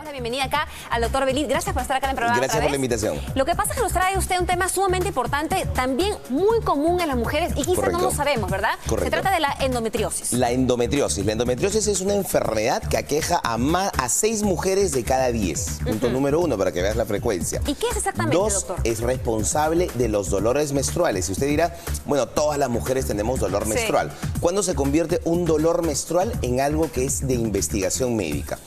La bienvenida acá al doctor Belit. Gracias por estar acá en el programa. Gracias por la invitación. Lo que pasa es que nos trae usted un tema sumamente importante, también muy común en las mujeres y quizás no lo sabemos, ¿verdad? Correcto. Se trata de la endometriosis. La endometriosis. La endometriosis es una enfermedad que aqueja a 6 mujeres de cada 10. Punto número 1, para que veas la frecuencia. ¿Y qué es exactamente, 2, doctor? es responsable de los dolores menstruales. Y usted dirá, bueno, todas las mujeres tenemos dolor menstrual. ¿Cuándo se convierte un dolor menstrual en algo que es de investigación médica?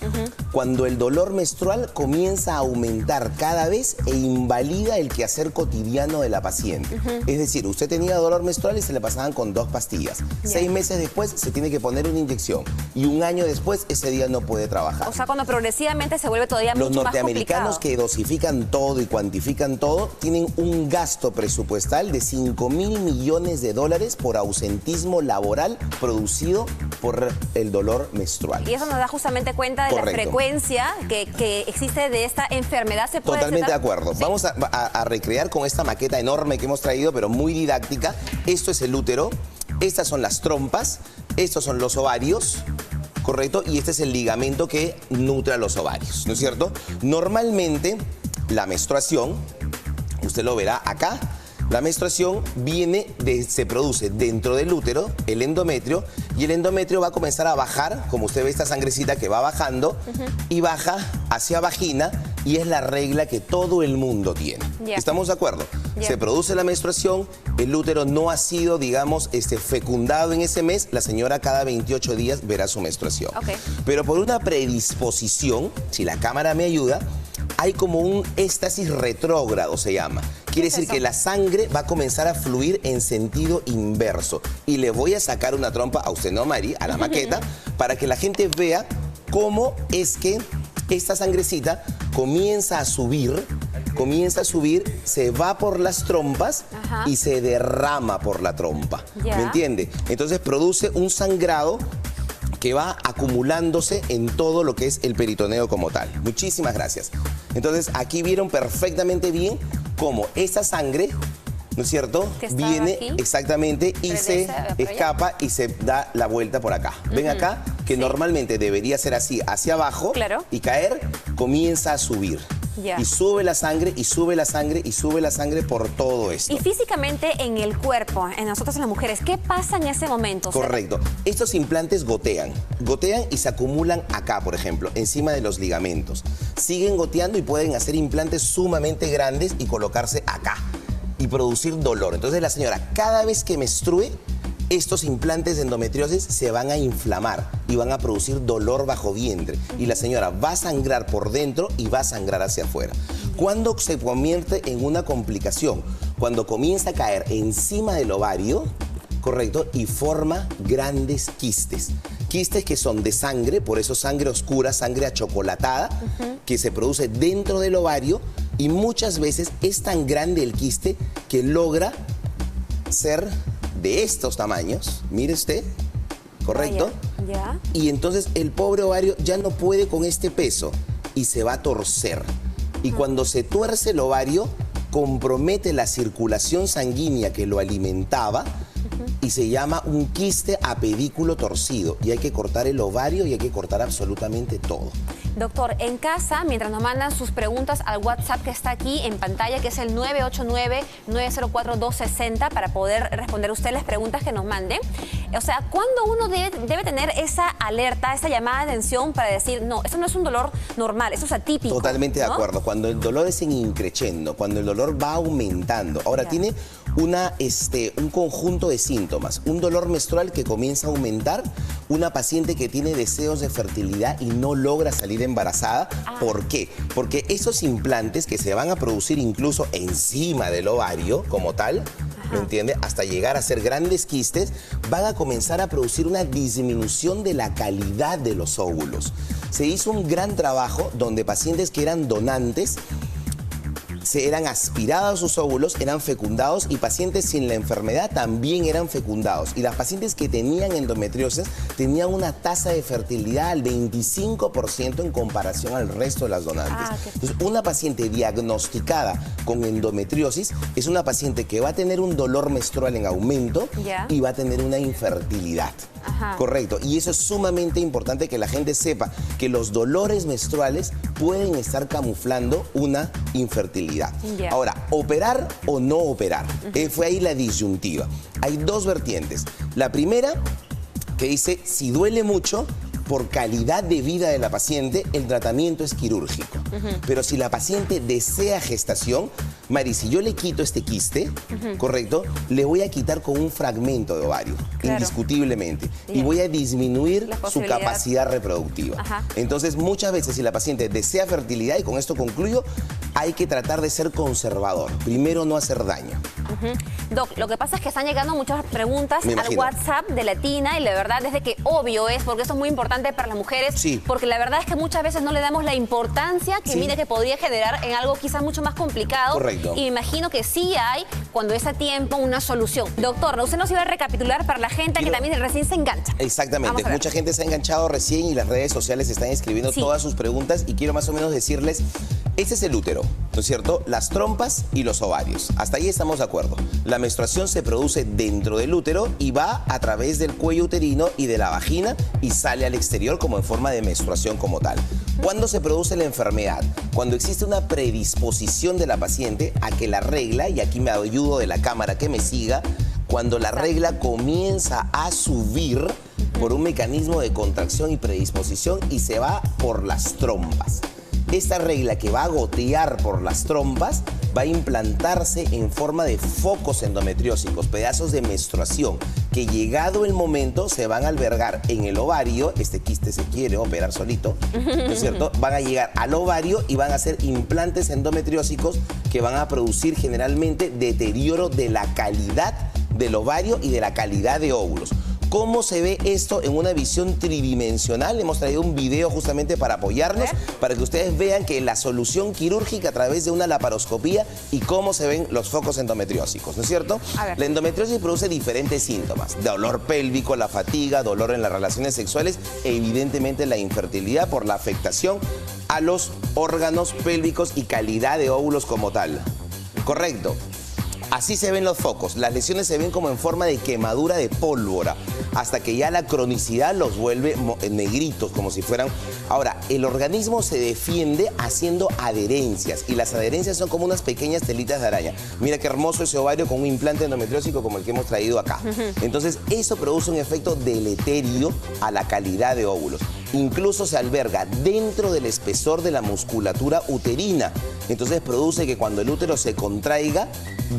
Cuando el dolor menstrual comienza a aumentar cada vez e invalida el quehacer cotidiano de la paciente. Es decir, usted tenía dolor menstrual y se le pasaban con 2 pastillas. 6 meses después se tiene que poner una inyección. Y un año después ese día no puede trabajar. O sea, cuando progresivamente se vuelve todavía mucho más complicado. Los norteamericanos que dosifican todo y cuantifican todo tienen un gasto presupuestal de $5.000 millones por ausentismo laboral producido por el dolor menstrual. Y eso nos da justamente cuenta de la frecuencia que existe de esta enfermedad. ¿Se puede Totalmente de acuerdo. Sí. Vamos a recrear con esta maqueta enorme que hemos traído, pero muy didáctica. Esto es el útero, estas son las trompas, estos son los ovarios, ¿correcto? Y este es el ligamento que nutre a los ovarios, ¿no es cierto? Normalmente la menstruación, usted lo verá acá, la menstruación se produce dentro del útero, el endometrio, y el endometrio va a comenzar a bajar, como usted ve esta sangrecita que va bajando, y baja hacia vagina, y es la regla que todo el mundo tiene. ¿Estamos de acuerdo? Se produce la menstruación, el útero no ha sido, digamos, fecundado en ese mes, la señora cada 28 días verá su menstruación. Pero por una predisposición, si la cámara me ayuda, hay como un éxtasis retrógrado, se llama. Quiere decir que la sangre va a comenzar a fluir en sentido inverso. Y le voy a sacar una trompa a usted, no, Mari, a la maqueta, para que la gente vea cómo es que esta sangrecita comienza a subir, se va por las trompas y se derrama por la trompa. ¿Me entiende? Entonces produce un sangrado que va acumulándose en todo lo que es el peritoneo como tal. Muchísimas gracias. Entonces, aquí vieron perfectamente bien cómo esa sangre, ¿no es cierto?, viene aquí, exactamente, y se escapa y se da la vuelta por acá. ¿Ven acá? Que normalmente debería ser así, hacia abajo, y caer, comienza a subir. Y sube la sangre, y sube la sangre, y sube la sangre por todo esto. Y físicamente en el cuerpo, en nosotros en las mujeres, ¿qué pasa en ese momento? Correcto. Estos implantes gotean y se acumulan acá, por ejemplo, encima de los ligamentos. Siguen goteando y pueden hacer implantes sumamente grandes y colocarse acá y producir dolor. Entonces la señora, cada vez que menstrue, estos implantes de endometriosis se van a inflamar y van a producir dolor bajo vientre. Y la señora va a sangrar por dentro y va a sangrar hacia afuera. ¿Cuándo se convierte en una complicación? Cuando comienza a caer encima del ovario, correcto, y forma grandes quistes. Quistes que son de sangre, por eso sangre oscura, sangre achocolatada, que se produce dentro del ovario, y muchas veces es tan grande el quiste que logra ser de estos tamaños, mire usted, ¿correcto? Y entonces el pobre ovario ya no puede con este peso y se va a torcer. Y cuando se tuerce el ovario, compromete la circulación sanguínea que lo alimentaba y se llama un quiste a pedículo torcido. Y hay que cortar el ovario y hay que cortar absolutamente todo. Doctor, en casa, mientras nos mandan sus preguntas al WhatsApp que está aquí en pantalla, que es el 989-904-260, para poder responder usted las preguntas que nos manden. O sea, ¿cuándo uno debe tener esa alerta, esa llamada de atención para decir, no, eso no es un dolor normal, eso es atípico? Totalmente de acuerdo. Cuando el dolor es en increchendo, cuando el dolor va aumentando. Ahora, tiene un conjunto de síntomas. Un dolor menstrual que comienza a aumentar, una paciente que tiene deseos de fertilidad y no logra salir embarazada. ¿Por qué? Porque esos implantes que se van a producir incluso encima del ovario como tal, ¿me entiende? Hasta llegar a ser grandes quistes, van a comenzar a producir una disminución de la calidad de los óvulos. Se hizo un gran trabajo donde pacientes que eran donantes eran aspirados sus óvulos, eran fecundados, y pacientes sin la enfermedad también eran fecundados. Y las pacientes que tenían endometriosis tenían una tasa de fertilidad al 25% en comparación al resto de las donantes. Entonces, una paciente diagnosticada con endometriosis es una paciente que va a tener un dolor menstrual en aumento y va a tener una infertilidad. Correcto. Y eso es sumamente importante, que la gente sepa que los dolores menstruales pueden estar camuflando una infertilidad. Ahora, ¿operar o no operar? Fue ahí la disyuntiva. Hay dos vertientes. La primera, que dice, si duele mucho, por calidad de vida de la paciente, el tratamiento es quirúrgico. Pero si la paciente desea gestación, Mari, si yo le quito este quiste, ¿correcto? Le voy a quitar con un fragmento de ovario, indiscutiblemente. Y voy a disminuir su capacidad reproductiva. Entonces, muchas veces, si la paciente desea fertilidad, y con esto concluyo, hay que tratar de ser conservador. Primero, no hacer daño. Doc, lo que pasa es que están llegando muchas preguntas al WhatsApp de Latina y la verdad es de que obvio es, porque eso es muy importante para las mujeres, porque la verdad es que muchas veces no le damos la importancia que mire que podría generar en algo quizás mucho más complicado. Correcto. Y me imagino que sí hay, cuando es a tiempo, una solución. Doctor, usted nos iba a recapitular para la gente que también recién se engancha. Exactamente, mucha gente se ha enganchado recién y las redes sociales están escribiendo todas sus preguntas y quiero más o menos decirles, este es el útero, ¿no es cierto? Las trompas y los ovarios. Hasta ahí estamos de acuerdo. La menstruación se produce dentro del útero y va a través del cuello uterino y de la vagina y sale al exterior como en forma de menstruación como tal. ¿Cuándo se produce la enfermedad? Cuando existe una predisposición de la paciente a que la regla, y aquí me ayudo de la cámara que me siga, cuando la regla comienza a subir por un mecanismo de contracción y predisposición y se va por las trompas. Esta regla que va a gotear por las trompas va a implantarse en forma de focos endometriósicos, pedazos de menstruación, que llegado el momento se van a albergar en el ovario. Este quiste se quiere operar solito, ¿no es cierto? Van a llegar al ovario y van a ser implantes endometriósicos que van a producir generalmente deterioro de la calidad del ovario y de la calidad de óvulos. ¿Cómo se ve esto en una visión tridimensional? Hemos traído un video justamente para apoyarnos, para que ustedes vean que la solución quirúrgica a través de una laparoscopía y cómo se ven los focos endometriósicos, ¿no es cierto? La endometriosis produce diferentes síntomas: dolor pélvico, la fatiga, dolor en las relaciones sexuales, evidentemente la infertilidad por la afectación a los órganos pélvicos y calidad de óvulos como tal. Correcto. Así se ven los focos. Las lesiones se ven como en forma de quemadura de pólvora, hasta que ya la cronicidad los vuelve negritos, como si fueran... Ahora, el organismo se defiende haciendo adherencias, y las adherencias son como unas pequeñas telitas de araña. Mira qué hermoso ese ovario con un implante endometriósico como el que hemos traído acá. Entonces, eso produce un efecto deleterio a la calidad de óvulos. Incluso se alberga dentro del espesor de la musculatura uterina. Entonces produce que cuando el útero se contraiga,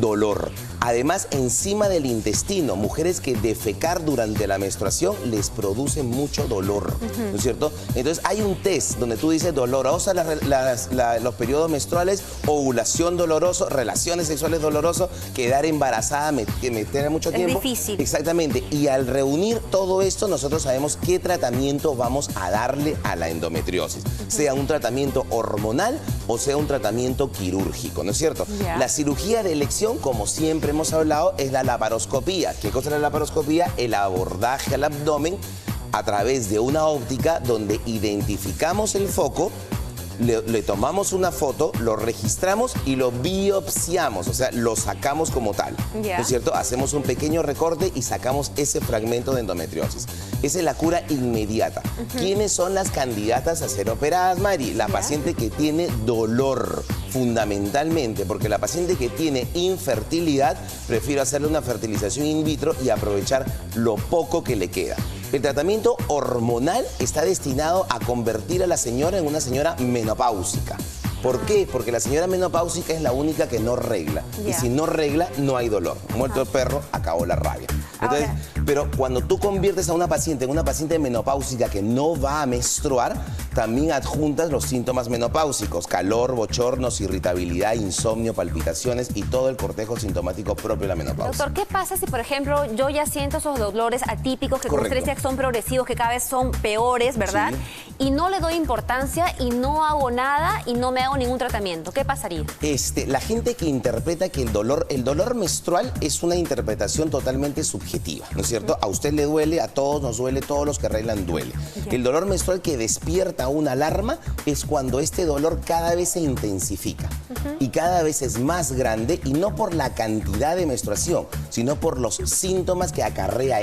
dolor. Además, encima del intestino, mujeres que defecar durante la menstruación les produce mucho dolor, ¿no es cierto? Entonces hay un test donde tú dices dolorosa los periodos menstruales, ovulación doloroso, relaciones sexuales doloroso, quedar embarazada, meter mucho tiempo. Es difícil. Exactamente. Y al reunir todo esto, nosotros sabemos qué tratamiento vamos a darle a la endometriosis. Sea un tratamiento hormonal o sea un tratamiento quirúrgico, ¿no es cierto? La cirugía de elección, como siempre hemos hablado, es la laparoscopía. ¿Qué cosa es la laparoscopía? El abordaje al abdomen a través de una óptica donde identificamos el foco, le tomamos una foto, lo registramos y lo biopsiamos, o sea, lo sacamos como tal, ¿no es cierto? Hacemos un pequeño recorte y sacamos ese fragmento de endometriosis. Esa es la cura inmediata. ¿Quiénes son las candidatas a ser operadas, Mari? La paciente que tiene dolor, fundamentalmente, porque la paciente que tiene infertilidad, prefiere hacerle una fertilización in vitro y aprovechar lo poco que le queda. El tratamiento hormonal está destinado a convertir a la señora en una señora menopáusica. ¿Por qué? Porque la señora menopáusica es la única que no regla. Y si no regla, no hay dolor. Muerto el perro, acabó la rabia. Entonces, pero cuando tú conviertes a una paciente en una paciente menopáusica que no va a menstruar, también adjuntas los síntomas menopáusicos: calor, bochornos, irritabilidad, insomnio, palpitaciones y todo el cortejo sintomático propio de la menopausia. Doctor, ¿qué pasa si, por ejemplo, yo ya siento esos dolores atípicos que como usted decía que son progresivos, que cada vez son peores, ¿verdad? Y no le doy importancia y no hago nada y no me hago ningún tratamiento? ¿Qué pasaría? La gente que interpreta que el dolor menstrual es una interpretación totalmente subjetiva, ¿no es cierto? A usted le duele, a todos nos duele, todos los que arreglan duele. El dolor menstrual que despierta una alarma es cuando este dolor cada vez se intensifica y cada vez es más grande, y no por la cantidad de menstruación, sino por los síntomas que acarrea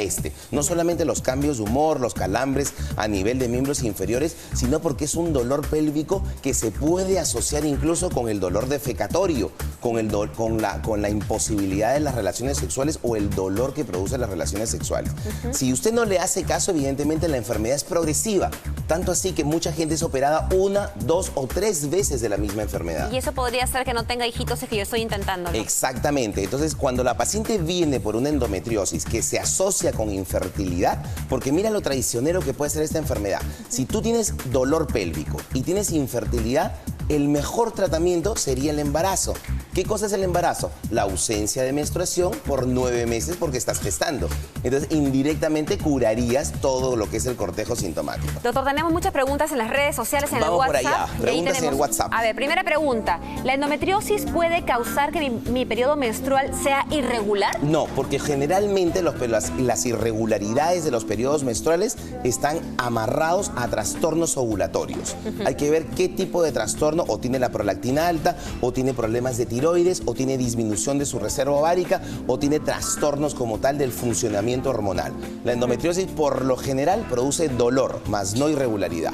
No solamente los cambios de humor, los calambres a nivel de miembros inferiores, sexuales, sino porque es un dolor pélvico que se puede asociar incluso con el dolor defecatorio, con la imposibilidad de las relaciones sexuales o el dolor que producen las relaciones sexuales. Si usted no le hace caso, evidentemente la enfermedad es progresiva, tanto así que mucha gente es operada 1, 2 o 3 veces de la misma enfermedad. Y eso podría ser que no tenga hijitos, es que yo estoy intentándolo. Exactamente. Entonces, cuando la paciente viene por una endometriosis que se asocia con infertilidad, porque mira lo traicionero que puede ser esta enfermedad. Si tú tienes dolor pélvico y tienes infertilidad, el mejor tratamiento sería el embarazo. ¿Qué cosa es el embarazo? La ausencia de menstruación por 9 meses porque estás gestando. Entonces, indirectamente curarías todo lo que es el cortejo sintomático. Doctor, tenemos muchas preguntas en las redes sociales, en el Vamos WhatsApp. por allá. Preguntas en el WhatsApp. A ver, primera pregunta. ¿La endometriosis puede causar que mi periodo menstrual sea irregular? No, porque generalmente las irregularidades de los periodos menstruales están amarrados a trastornos ovulatorios. Hay que ver qué tipo de trastorno, o tiene la prolactina alta, o tiene problemas de tiroides, o tiene disminución de su reserva ovárica, o tiene trastornos como tal del funcionamiento hormonal. La endometriosis por lo general produce dolor, más no irregularidad.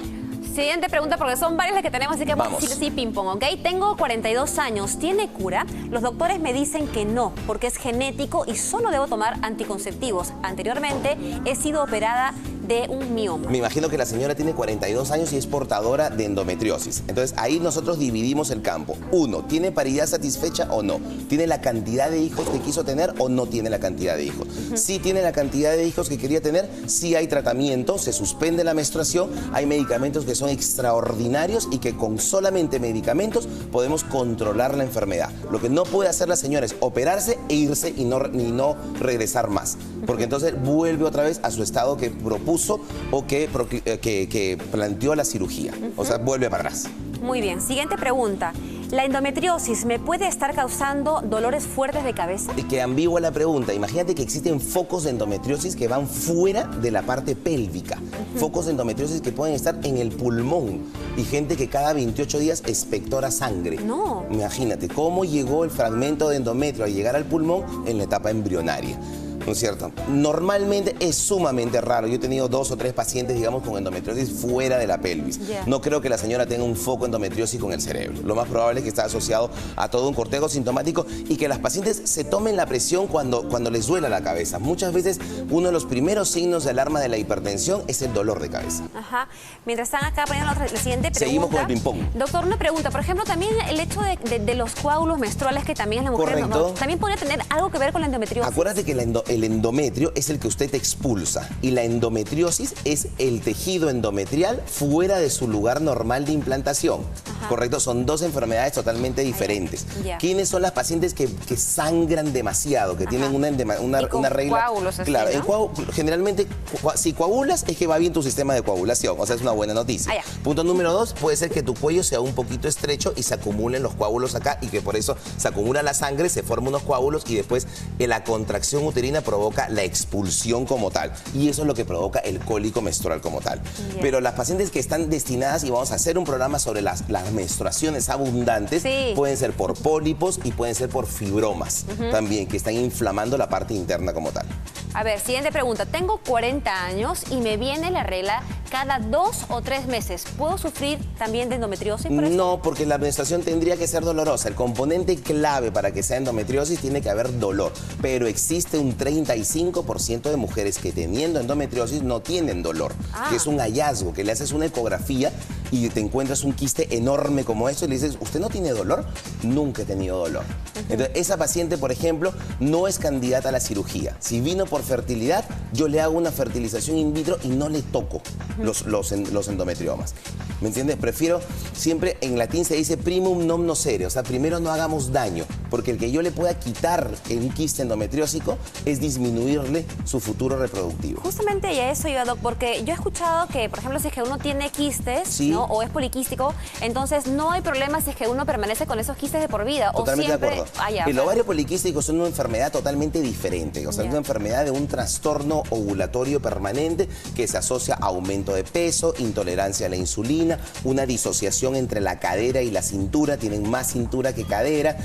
Siguiente pregunta, porque son varias las que tenemos, así que vamos a decir sí, ping-pong, ¿ok? Tengo 42 años, ¿tiene cura? Los doctores me dicen que no, porque es genético y solo debo tomar anticonceptivos. Anteriormente he sido operada de un mioma. Me imagino que la señora tiene 42 años y es portadora de endometriosis. Entonces, ahí nosotros dividimos el campo. 1, ¿tiene paridad satisfecha o no? ¿Tiene la cantidad de hijos que quiso tener o no tiene la cantidad de hijos? Si tiene la cantidad de hijos que quería tener, sí hay tratamiento, se suspende la menstruación, hay medicamentos que son extraordinarios y que con solamente medicamentos podemos controlar la enfermedad. Lo que no puede hacer la señora es operarse e irse y no regresar más, porque entonces vuelve otra vez a su estado que propuso o que planteó la cirugía. O sea, vuelve para atrás. Muy bien. Siguiente pregunta. ¿La endometriosis me puede estar causando dolores fuertes de cabeza? Y que ambigua la pregunta. Imagínate que existen focos de endometriosis que van fuera de la parte pélvica. Focos de endometriosis que pueden estar en el pulmón. Y gente que cada 28 días expectora sangre. No. Imagínate cómo llegó el fragmento de endometrio a llegar al pulmón en la etapa embrionaria. ¿No es cierto? Normalmente es sumamente raro. Yo he tenido 2 o 3 pacientes, digamos, con endometriosis fuera de la pelvis. No creo que la señora tenga un foco endometriosis con el cerebro. Lo más probable es que está asociado a todo un cortejo sintomático y que las pacientes se tomen la presión cuando les duela la cabeza. Muchas veces uno de los primeros signos de alarma de la hipertensión es el dolor de cabeza. Ajá. Mientras están acá poniendo la siguiente pregunta. Seguimos con el ping-pong. Doctor, una pregunta. Por ejemplo, también el hecho de los coágulos menstruales, que también las mujeres también podría tener algo que ver con la endometriosis. Acuérdate que el endometrio es el que usted expulsa y la endometriosis es el tejido endometrial fuera de su lugar normal de implantación. ¿Correcto? Son 2 enfermedades totalmente diferentes. ¿Quiénes son las pacientes que sangran demasiado, que tienen una regla? Coágulos, así, claro, ¿no? Generalmente, si coagulas es que va bien tu sistema de coagulación, o sea, es una buena noticia. Punto número 2, puede ser que tu cuello sea un poquito estrecho y se acumulen los coágulos acá y que por eso se acumula la sangre, se forman unos coágulos y después la contracción uterina provoca la expulsión como tal. Y eso es lo que provoca el cólico menstrual como tal. Pero las pacientes que están destinadas, y vamos a hacer un programa sobre las menstruaciones abundantes, pueden ser por pólipos y pueden ser por fibromas también, que están inflamando la parte interna como tal. A ver, siguiente pregunta. Tengo 40 años y me viene la regla cada 2 o 3 meses. ¿Puedo sufrir también de endometriosis por eso? No, porque la menstruación tendría que ser dolorosa. El componente clave para que sea endometriosis tiene que haber dolor. Pero existe un 35% de mujeres que teniendo endometriosis no tienen dolor. Que es un hallazgo, que le haces una ecografía y te encuentras un quiste enorme como esto y le dices, ¿usted no tiene dolor? Nunca he tenido dolor. Entonces, esa paciente, por ejemplo, no es candidata a la cirugía. Si vino por fertilidad, yo le hago una fertilización in vitro y no le toco los endometriomas. ¿Me entiendes? Prefiero, siempre en latín se dice primum non nocere, o sea, primero no hagamos daño, porque el que yo le pueda quitar un quiste endometriósico es disminuirle su futuro reproductivo. Justamente a eso iba, Doc, porque yo he escuchado que, por ejemplo, si es que uno tiene quistes, ¿no? O es poliquístico, entonces no hay problema si es que uno permanece con esos quistes de por vida. Totalmente o siempre, de acuerdo. El ovario poliquístico es una enfermedad totalmente diferente, o sea, es una enfermedad de un trastorno ovulatorio permanente que se asocia a aumento de peso, intolerancia a la insulina, una disociación entre la cadera y la cintura, tienen más cintura que cadera,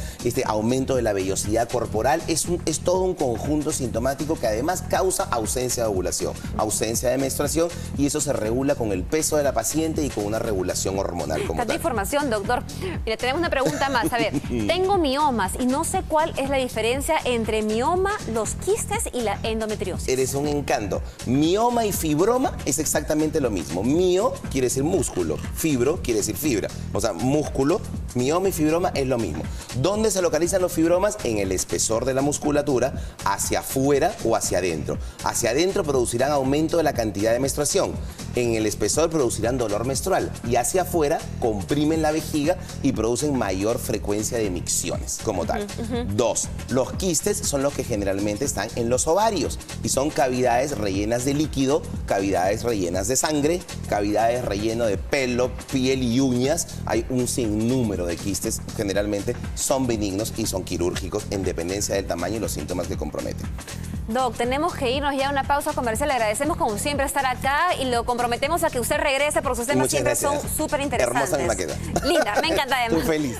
aumento de la vellosidad corporal, es todo un conjunto sintomático que además causa ausencia de ovulación, ausencia de menstruación, y eso se regula con el peso de la paciente y con una regulación hormonal como Tanta tal. información, doctor. Mira, tenemos una pregunta más. A ver, tengo miomas y no sé cuál es la diferencia entre mioma, los quistes y la endometriosis. Eres un encanto. Mioma y fibroma es exactamente lo mismo. Mio quiere decir músculo, fibro quiere decir fibra. O sea, músculo, mioma y fibroma es lo mismo. ¿Dónde se localizan los fibromas? En el espesor de la musculatura, hacia afuera o hacia adentro. Hacia adentro producirán aumento de la cantidad de menstruación. En el espesor producirán dolor menstrual. Y hacia afuera comprimen la vejiga y producen mayor frecuencia de micciones como tal. Dos, los quistes son los que generalmente están en los ovarios y son cavidades rellenas de líquido, cavidades rellenas de sangre, cavidades rellenas de pelo, piel y uñas. Hay un sinnúmero de quistes, generalmente son benignos y son quirúrgicos en dependencia del tamaño y los síntomas que comprometen. Doc, tenemos que irnos ya a una pausa comercial. Le agradecemos como siempre estar acá y lo comprometemos a que usted regrese porque sus temas siempre son súper interesantes. Hermosa mi maqueta. Linda, me encanta además. Tú feliz.